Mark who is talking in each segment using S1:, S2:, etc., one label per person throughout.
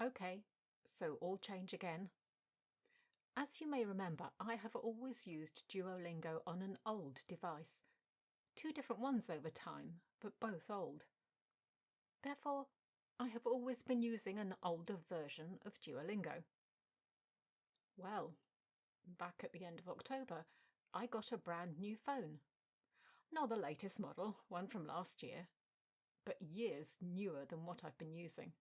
S1: Okay, so all change again. As you may remember, I have always used Duolingo on an old device. Two different ones over time, but both old. Therefore, I have always been using an older version of Duolingo. Well, back at the end of October, I got a brand new phone. Not the latest model, one from last year, but years newer than what I've been using.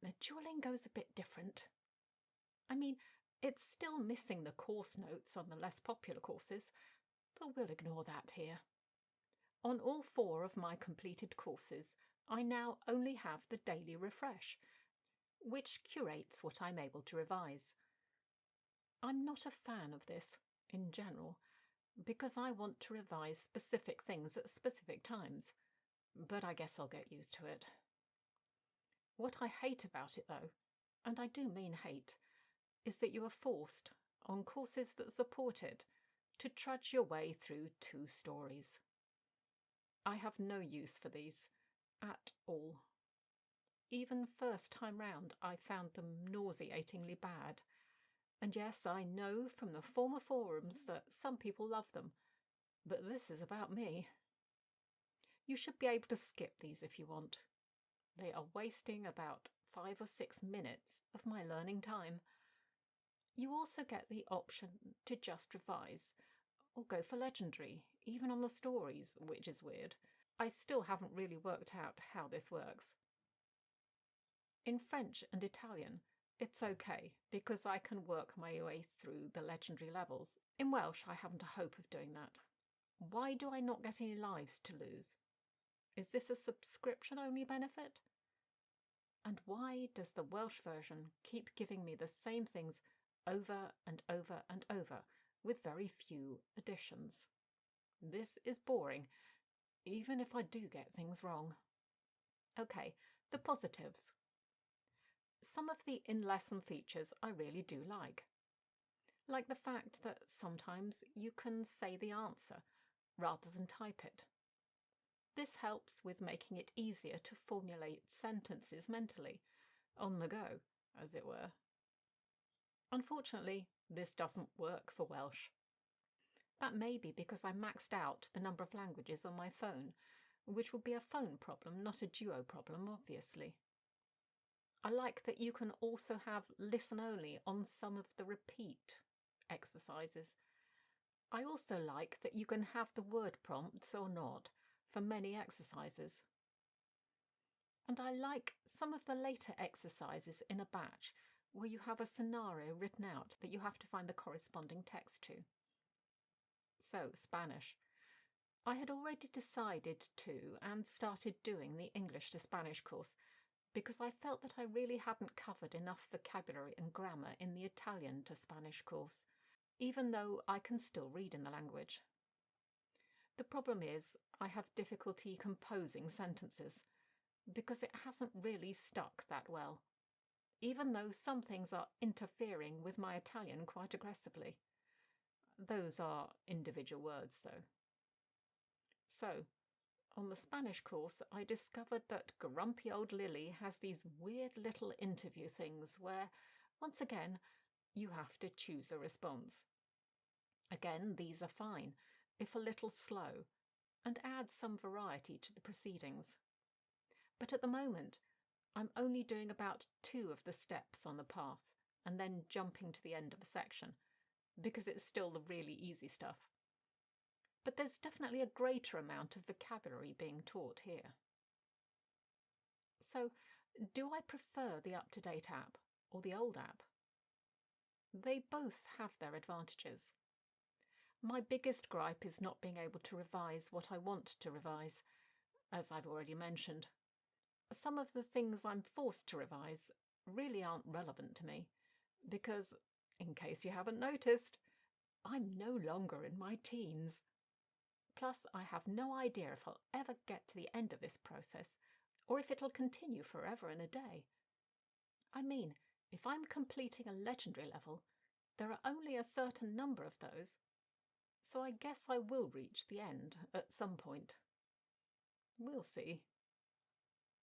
S1: The Duolingo's a bit different. I mean, it's still missing the course notes on the less popular courses, but we'll ignore that here. On all 4 of my completed courses, I now only have the daily refresh, which curates what I'm able to revise. I'm not a fan of this, in general, because I want to revise specific things at specific times, but I guess I'll get used to it. What I hate about it, though, and I do mean hate, is that you are forced, on courses that support it, to trudge your way through 2 stories. I have no use for these, at all. Even first time round, I found them nauseatingly bad. And yes, I know from the former forums that some people love them, but this is about me. You should be able to skip these if you want. They are wasting about 5 or 6 minutes of my learning time. You also get the option to just revise, or go for legendary, even on the stories, which is weird. I still haven't really worked out how this works. In French and Italian, it's okay, because I can work my way through the legendary levels. In Welsh, I haven't a hope of doing that. Why do I not get any lives to lose? Is this a subscription-only benefit? And why does the Welsh version keep giving me the same things over and over and over, with very few additions? This is boring, even if I do get things wrong. Okay, the positives. Some of the in-lesson features I really do like the fact that sometimes you can say the answer rather than type it. This helps with making it easier to formulate sentences mentally, on the go, as it were. Unfortunately, this doesn't work for Welsh. That may be because I maxed out the number of languages on my phone, which would be a phone problem, not a Duo problem, obviously. I like that you can also have listen only on some of the repeat exercises. I also like that you can have the word prompts or not for many exercises. And I like some of the later exercises in a batch where you have a scenario written out that you have to find the corresponding text to. So, Spanish. I had already decided to and started doing the English to Spanish course because I felt that I really hadn't covered enough vocabulary and grammar in the Italian to Spanish course, even though I can still read in the language. The problem is I have difficulty composing sentences because it hasn't really stuck that well, even though some things are interfering with my Italian quite aggressively. Those are individual words, though. So, on the Spanish course, I discovered that grumpy old Lily has these weird little interview things where, once again, you have to choose a response. Again, these are fine, if a little slow, and add some variety to the proceedings. But at the moment, I'm only doing about 2 of the steps on the path, and then jumping to the end of a section, because it's still the really easy stuff. But there's definitely a greater amount of vocabulary being taught here. So, do I prefer the up-to-date app or the old app? They both have their advantages. My biggest gripe is not being able to revise what I want to revise, as I've already mentioned. Some of the things I'm forced to revise really aren't relevant to me, because, in case you haven't noticed, I'm no longer in my teens. Plus, I have no idea if I'll ever get to the end of this process, or if it'll continue forever and a day. I mean, if I'm completing a legendary level, there are only a certain number of those, so I guess I will reach the end at some point. We'll see.